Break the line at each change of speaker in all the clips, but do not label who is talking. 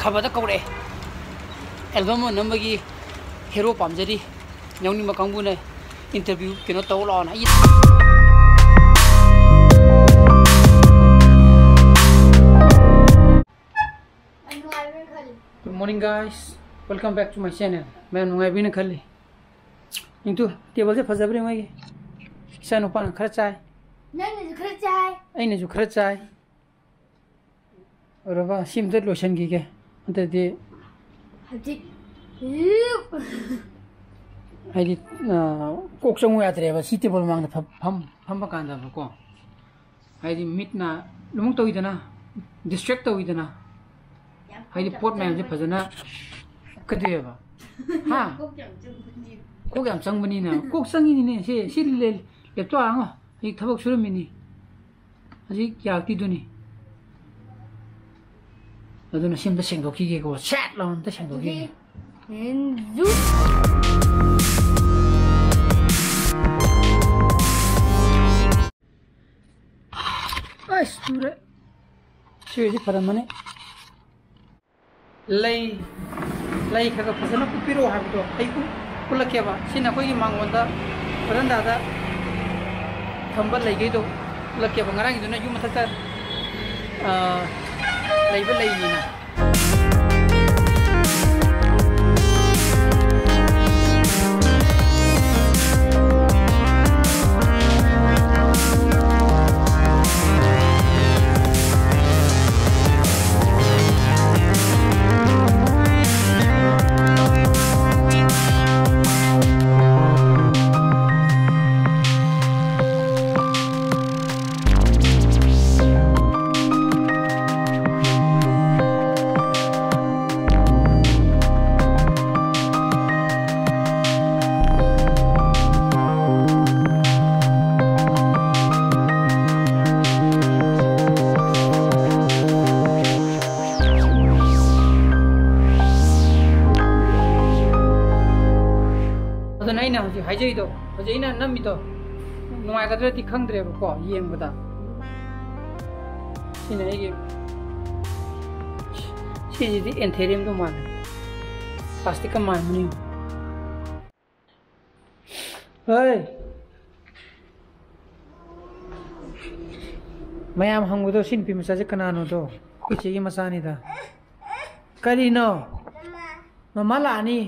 खबर कौरे एल्बम नंबगी हेरो पामजरी यौनिंग कांगबुने इंटरव्यू केनो तौ लाना Good morning guys, welcome back to my channel. मैं नुंगाई भी न खली इंतु टेबल से फजबरे मैं सन ऊपर खर्च चाय नहीं जो खर्च चाय और अब सिम तो लोशन की के अंतर दे हाइडी कोक्संग हुआ तेरे बस टेबल मांग फम पकान दा को हाइडी मीट ना लुंग तो इधर ना डिस्ट्रैक्ट तो इधर ना हाइडी पोट में जो फजना कदे बा हाँ कोक याम चंग बनी ना कोक चंग ही नहीं से ले तो आंगा एक थबक शुरू में नहीं अजी क्या की दुनी अदुना सिम द सेंगो की के को चैट लाउन द सेंगो की एंजू आइस तुरे छेजी परमने लई खगा फसना पिरो हाबतो आइकु कुलकेबा सिना कोई मांगोंदा बरंदादा थंबल लईगैदो कुलकेबा ngaraंग दुना यु मथता लईबा लईनिना हाइजैदो हजैना नमिदो नुआगद्रदि खंद्रेबको येंबदा सिना एगे सिजिदि एंथेरियम दो मान प्लास्टिक मान मनि ओइ मयाम हंगुदो सिनपि मसाजे कनानो दो कुचेगी मसानिदा करिनो ममा लानी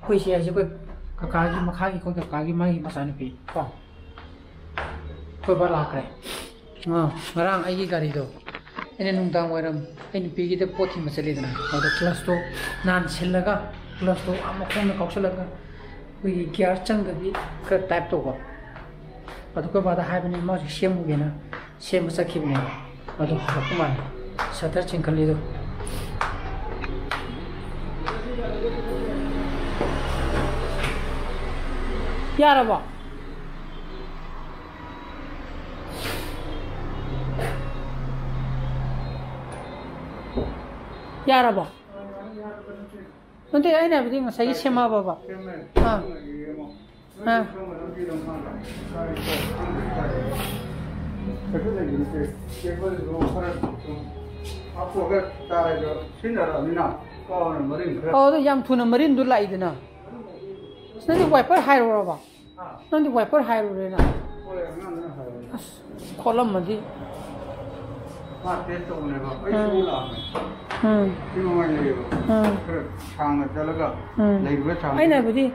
कोई से ऐसे कोई काकागी मखागी कोई काकागी मागी मसाने पे को कोई बाला करे ngaraang ai gi gari do ene nungdang waram ene pigi de pothi masali dana odo class to nan sillaga class to amakhon na kausalaga wi gear chang da bi ka type to ko odo ko bada haibani ma semu gena semu sakhibne odo hakuma satar chingkali do यारबा यारबा नंते आइना बिदि ngसाई सेमा बाबा हां हां oh yam thuna marin du laidena नंदी वाइपर हाइरोबा नंदी वाइपर हाइरोरेना कॉलम मदी मा टेस्ट तोनेबा पैसुला सांग चलगा लेबे सांग आइना बदी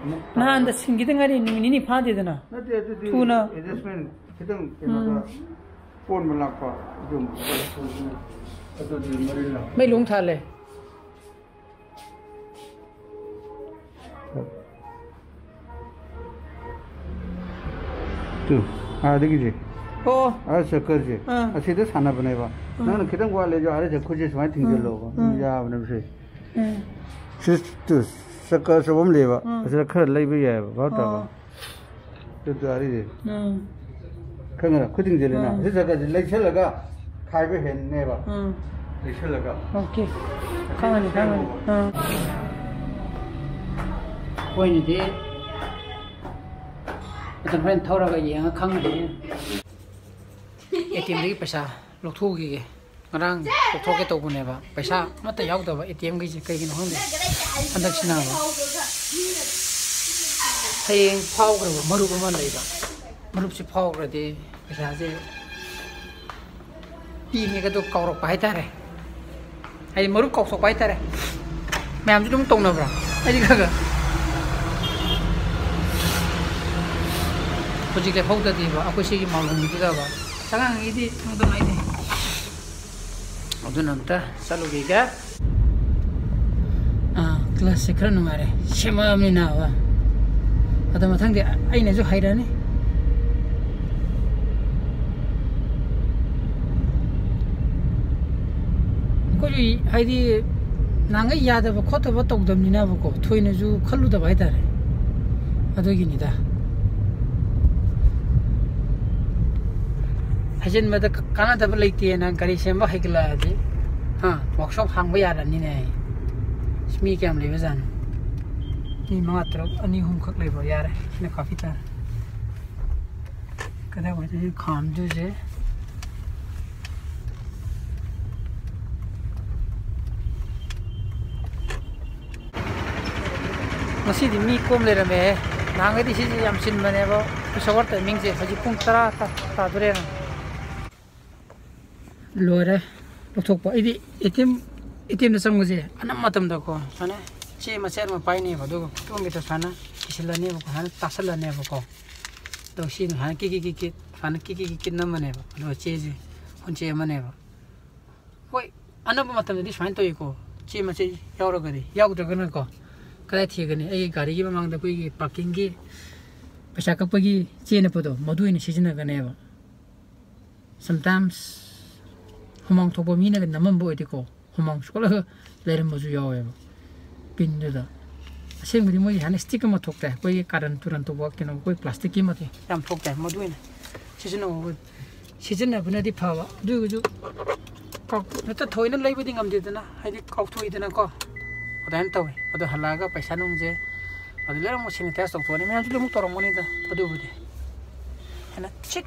नान द सिंगिदंगारी निमिनि फादेदना थुना एडजस्टमेंट खिदं केनोदा फोन मलापा जुम अदुदि मरिला मै लुंग थाले तू देखी जी ओ अच्छा कर जी अच्छे तो खाना बनेगा ना ना कितने वाले जो आ रहे थे कुछ इसमें थिंग जो लोग या अपने से सिर्फ तो शक्कर सब हम लेवा अच्छा खर ले भी है बहुत आवा तो आ रही है खंगरा खुद ही जलेना इस जगह ले चलेगा खाए पे है नेवा ले चलेगा ओके खंगरा कोई नहीं दे तो फ्रेंड थोड़ा का ये हाँ खांग दे एटीएम देखी पैसा लोग थोक की ngarang thoke to bu ne ba paisa mata yaw da ba ATM gi kai gi no hong de andak sina ba hayeng phau gro maru ba man lai ba maru si phau gro de paisa je pi ni ga do kaw ro pai ta re ai maru kaw so pai ta re ma'am ji dum tong na bra ai ji ga Puji ke phau da di ba akoi sigi malum di da ba sangang idi nang dum ai de adun anta salu ge ga class sekra no mare shema mi na ba ada mathang de ai ne jo haira ne ko ji ai di nang ai ya da ba khot ba tok dam ni na ba ko thoi ne ju khalu da ba ai da re adu gi ni da Hajen mada kana da ba leite na gari semba haikla de workshop hang ba ya da ni ne smi kam le bazan ni matra ani hum khak le ba ya re ne kafi ta kada wa je kham ju je masi di mi kom le ra me nang di si yam sin bane ba sawar ta ming je haji pung tara ta dure na Lore, loktok pa. Itim na sang muzi. Anam matam da ko. Sana, che maser ma pai ni ba do. Tuang kita sana, kisila ni ba ko. Sana tasala ni ba ko. Do sin han ki. Sana ki nam ne ba. Do che je. Hon che ma ne ba. Hoi, anam matam di swain to ko. Che ma che yaw ro gari. Yaw da gana ko. Kada thi gani. Ai gari gi mang da koi parking gi. Pesa ka pa gi che na pa do. Madu ni sijina ga ne ba. Sometimes Humang topo mina kan naman bo ito ko humang skola leram mo juya oy pin da asing mudi mo han stick mo thokta koi karan turan to bok kino koi plastic ki mate ram thokta mo duin season na buna di phawa du ju ko ta thoina lei bidi ngam de na haidi kau thoi de na ko odan tawe odo halaga paisa num je odo leram mo sine test to ne me ju mo toro mo ni da odo budi hana chit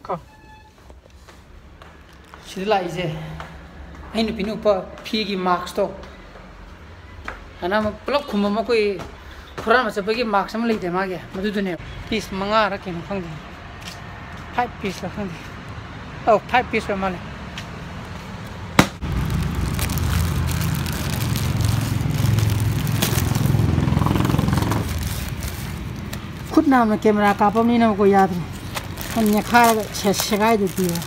ko Sila ije, ini pinu pa pigi marks to, ana pelak kumma ma koi puran macam pigi marks sama lagi deh mage, madu tu ne piece manga rakin khang di, 5 piece lah khang di, oh 5 piece lah malah. Khud nam na kamera kapam ni nam ko yaad ni, hanya khaya segai de dia.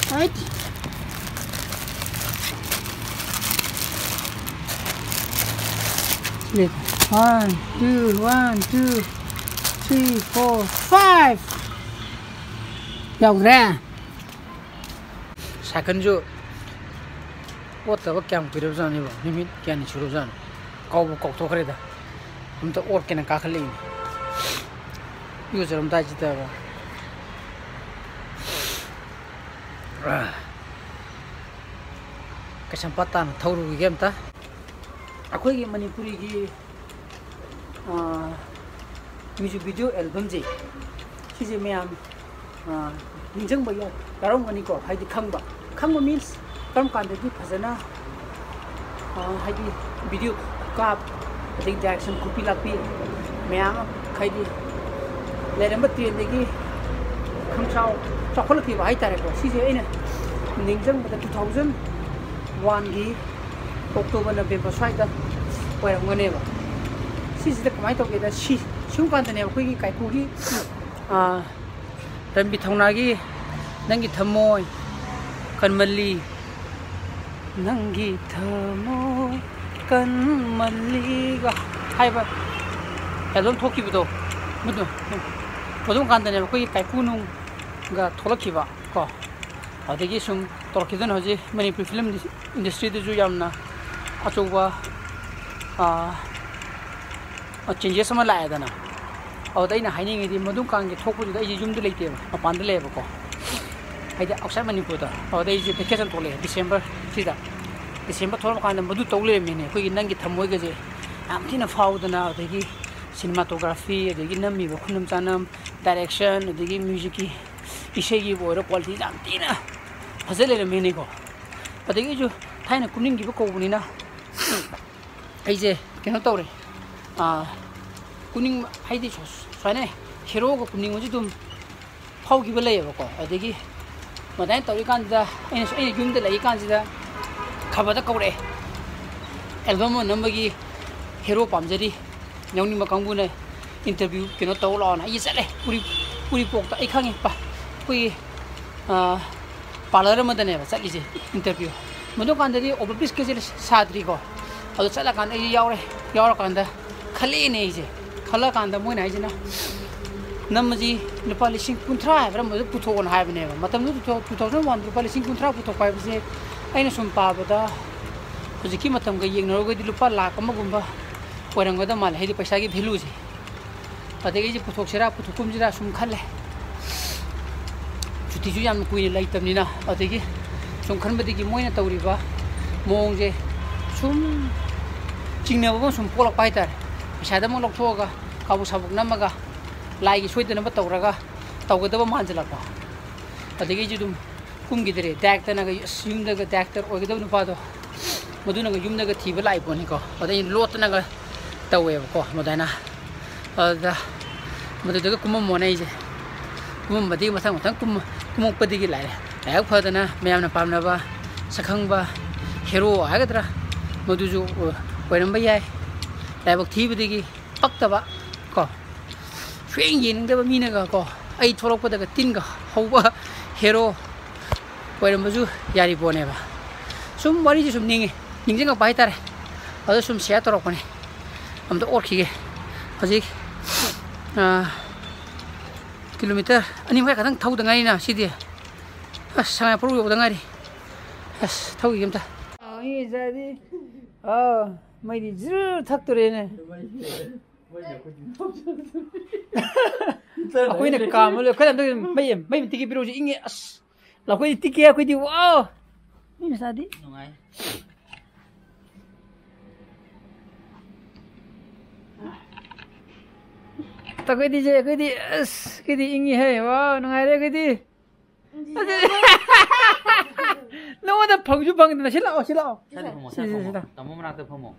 Right. Split. 1, 2, 3, 4, 5. Dòng ra. Second jo. What the fuck am kiri uzan ni ba? Nimit kya ni churu uzan. Kau kau to kare da. Hum to or kena ka khali. User hum ta jita ba. Kesempatan thauru gi game ta akoi gi Manipuri gi music video album ji sije meam ninjang ba yo karom ani ko haidi khangba means karom kan de phajana haidi video kap ding direction copy lapi meam khaidi leramba tien de gi khangchao chokhol ki bai tare ko sije ina ningjang ba 2001 gi October November side da oiram ngane ba sije da kamai to ke da shung kan ne ko gi kai ku gi rambi thongna gi nangi thamoi kanmali nangi thamoi kanmali ga haiba helon thoki bu do mudu podum kan ne ko gi kai ku nu ga tholaki ba ko adegi sum torkidan hoje Manipur film industry de ju yamna achoba changes sama la da na awdai na haini ngi di madum kang ge thokpu da ji jum du leite ba pan de le ba ko haida outside Manipur da awdai ji vacation to le December sida December thor kan madu to le me ne ko gi nang gi thamoi ge je am thina fau da na adegi cinematography adegi nammi ba khunum chanam direction adegi music ki isegi bo ro quality jam tina फजल लेरमेने को अदगी जो थाइना कुनिंग गिबो कोबनिना आइजे केनो तौरे कुनिंग हाइदि Svane हेरो को कुनिंग मजि दुम फाउ गिबो लेयबो को अदगी Madain तौरि कानदा एने युमदे लई कानजिदा खबदा कौरे album नंबगी हेरो पामजरी यौनिंग मकांगबुने इंटरव्यू केनो तौलाना ये चले पूरी पोकता आई खांगे पा कोई पार्लर मदने चलीजे इंटरव्यू मदो कांददी ओवरब्रिज के साद्री को अदो चला कांदा यावरे यावरा कांदा खलेने इजे खला कांदा मोइना इजेना नमजी लुपा लिसिंग 13 हाइब्रा मदो पुथोन हाइबने मतम 2001 लुपा लिसिंग 13 पुथोक पाइबसे अइना सुम पाबदा हुजिकी मतम ग येंगनरगदि लुपा लाख अमगुंबा ओरंगदा माल हेदि पैसा की वैल्यू जे अदगी जे पुथोकसेरा पुथोकुमजिरा सुम खले छुट्टीसु याम कुइने लैतबनिना अदगी सुम खनबदगी मोइना तौरिबा मोंगजे सुम चिंगनबो सुम पोलक पाइतार पैसादा मो लौथोगा काबु साबुक नमगा लाइगी सोइदनबा तौरगा तौगदबा मानजलपा अदगी जे दुम कुमगिदरे डाक्टरनागा युमदगा डाक्टर ओगदब नुपादो मदुनागा युमदगा थीबा लाइपोनिको अदगी लोतनागा तौवेबको मदाइना अदा मदुदगा कुमम मोनाइजे कुमम बदी मथांग मथांग कुमोकपदिगी लाइरे लायक फदना मयामना पामनाबा सखंगबा हेरो हागद्रा मदुजु ओइरमबा याय लाइबक थीबदिगी पक्तबा को फेंग येनिंगदबा मीनागा को आई थोलकपदगा तिनगा हौबा हेरो ओइरमबजु यारी बोनेबा सुम वारीजि सुम निंगजंगा पाइतारे अदो सुम शेयर तोरकपने अमदा ओरखिगे हजिक किलोमीटर अनि मय खतंग थौदंगाइना सिदि अस सांगा पुरु योदंगारि अस थौगी हमता आइ जादि मैदि जु थक्तरेने अखोइने कामले खदम मै तिकी बिरोजि इंगे अस लखोइ तिकी अखोइदि वाओ नि सादि नुंगाइ तकैदी जे कैदी अस कैदी इंगी है वाह नंगाइरे कैदी नोदा फंगजु फंगदना सिलाओ तमो मनाते फमो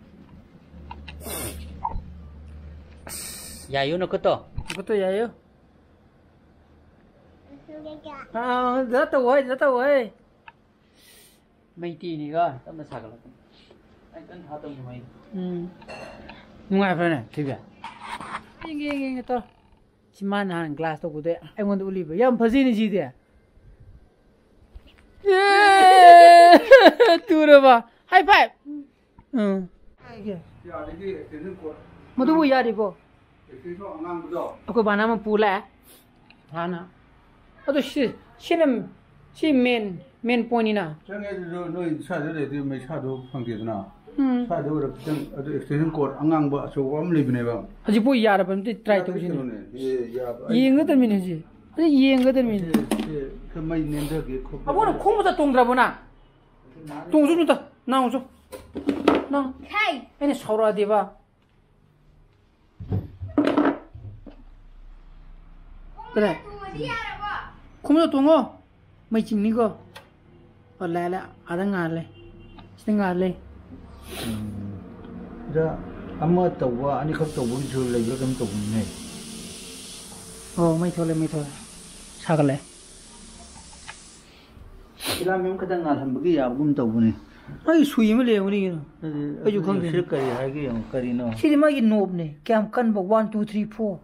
यायो नकतो यायो जाता वय मैती निगा तमना सागला आई कन हातम मै नुंगाइफ्राने थिबे इंगे तो चिमान हान ग्लास तो गुदे आइगोंद उलिबो याम फजिनि जिदे तुरबा हाई फाइव मदुबो यारिबो अको बानामा पुला हाना अदो सी मेन पोइनिना
संगे नो सादो दे मै सादो फंगदेना सादो रक्तन अदो एक्सटेंशन कोड अंगांबा अचौबा अम लेबिनेबा
हजि बो यारबमते ट्राई तौजिनि येंगदमिने जि अदि येंगदमिने के मै नेंदगे खो अबोन खोमजा तोंद्राबोना तोंजुनु त नाउजो ना हाय एने सौरा देबा 그래 खोमजा तोंगो मै चिंनिगो अलाला आदंगाले सिंगाले
दा अमा तौवा अनि खब तौबुजु लेबा कम तौबुने
मै थोले सागले
इला मेम खदंग नालहमबगी याबगुम तौबुने
आई सुइम लेवनी अजु खंगे
सिर करी हागे यम करिनो
सिदि मागी नोबने क्याम कनबो 1 2 3 4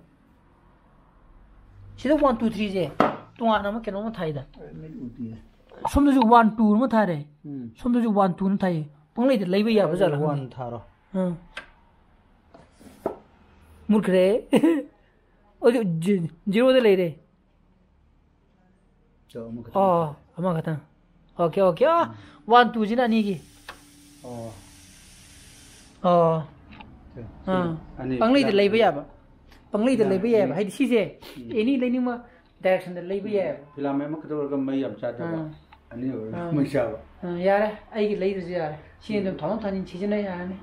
सिदा 1 2 3 जे तोंगाना म केनो म थाइदा सोमदजु 1 2 म थारे सोमदजु 1 2 न थाइ पंगले लेबा याबा जाला
1 थारो
मूर्खरे ओजु 0 दे लेरे अमा खता ओके 1 2 जिना निगी पंगले लेबा याबा हाइदि सिजे एनी लेनिमा डायरेक्शन दे लेबा याबा
फिल्म में मखदवर मै याम चादबा अनि मै चाबा
यारे आइगी लेदजु यारे सिन थाउन थानिन छिजना याने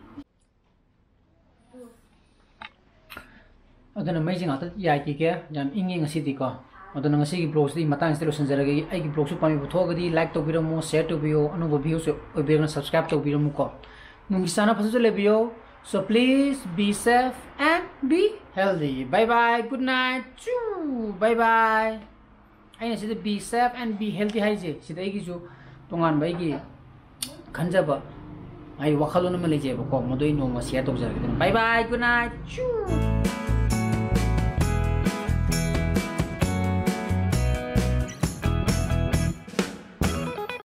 अदना मै जिंगा त याइकी के याम इंगे ngसिदि को ꯑꯗꯨꯅ ꯉꯁꯤꯒꯤ ꯕ꯭ꯂꯣꯒꯁꯤꯗꯤ ꯃꯇꯥꯡꯁꯤꯗ ꯂꯣꯏꯁꯤꯟꯖꯔꯒꯦ ꯑꯩꯒꯤ ꯕ꯭ꯂꯣꯒꯁꯨ ꯄꯥꯝꯕꯤꯕ ꯊꯣꯛꯑꯒꯗꯤ ꯂꯥꯏꯛ ꯇꯧꯕꯤꯔꯝꯃꯨ ꯁꯦꯌꯔ ꯇꯧꯕꯤꯌꯣ ꯑꯅꯧꯕ ꯚꯤꯌꯨꯁ ꯑꯣꯏꯕꯤꯔꯒꯅ ꯁꯕꯁꯀ꯭ꯔꯥꯏꯕ ꯇꯧꯕꯤꯔꯝꯃꯨꯀꯣ ꯅꯨꯡꯒꯤ ꯆꯥꯅ ꯐꯖꯅ ꯂꯩꯕꯤꯌꯣ so please be safe and be healthy bye bye good night choo bye bye ꯑꯩꯅ ꯁꯤꯗ be safe and be healthy ꯍꯥꯏꯁꯦ ꯁꯤꯗ ꯑꯩꯒꯤꯁꯨ ꯇꯣꯉꯥꯟꯕ ꯑꯩꯒꯤ ꯈꯟꯖꯕ ꯑꯩ ꯋꯥꯈꯜꯂꯣꯟ ꯑꯃ ꯂꯩꯖꯩꯕꯀꯣ ꯃꯗꯨ ꯑꯩ ꯅꯣꯡꯃ ꯁꯦꯌꯔ ꯇꯧꯖꯔꯒꯦ bye bye good night choo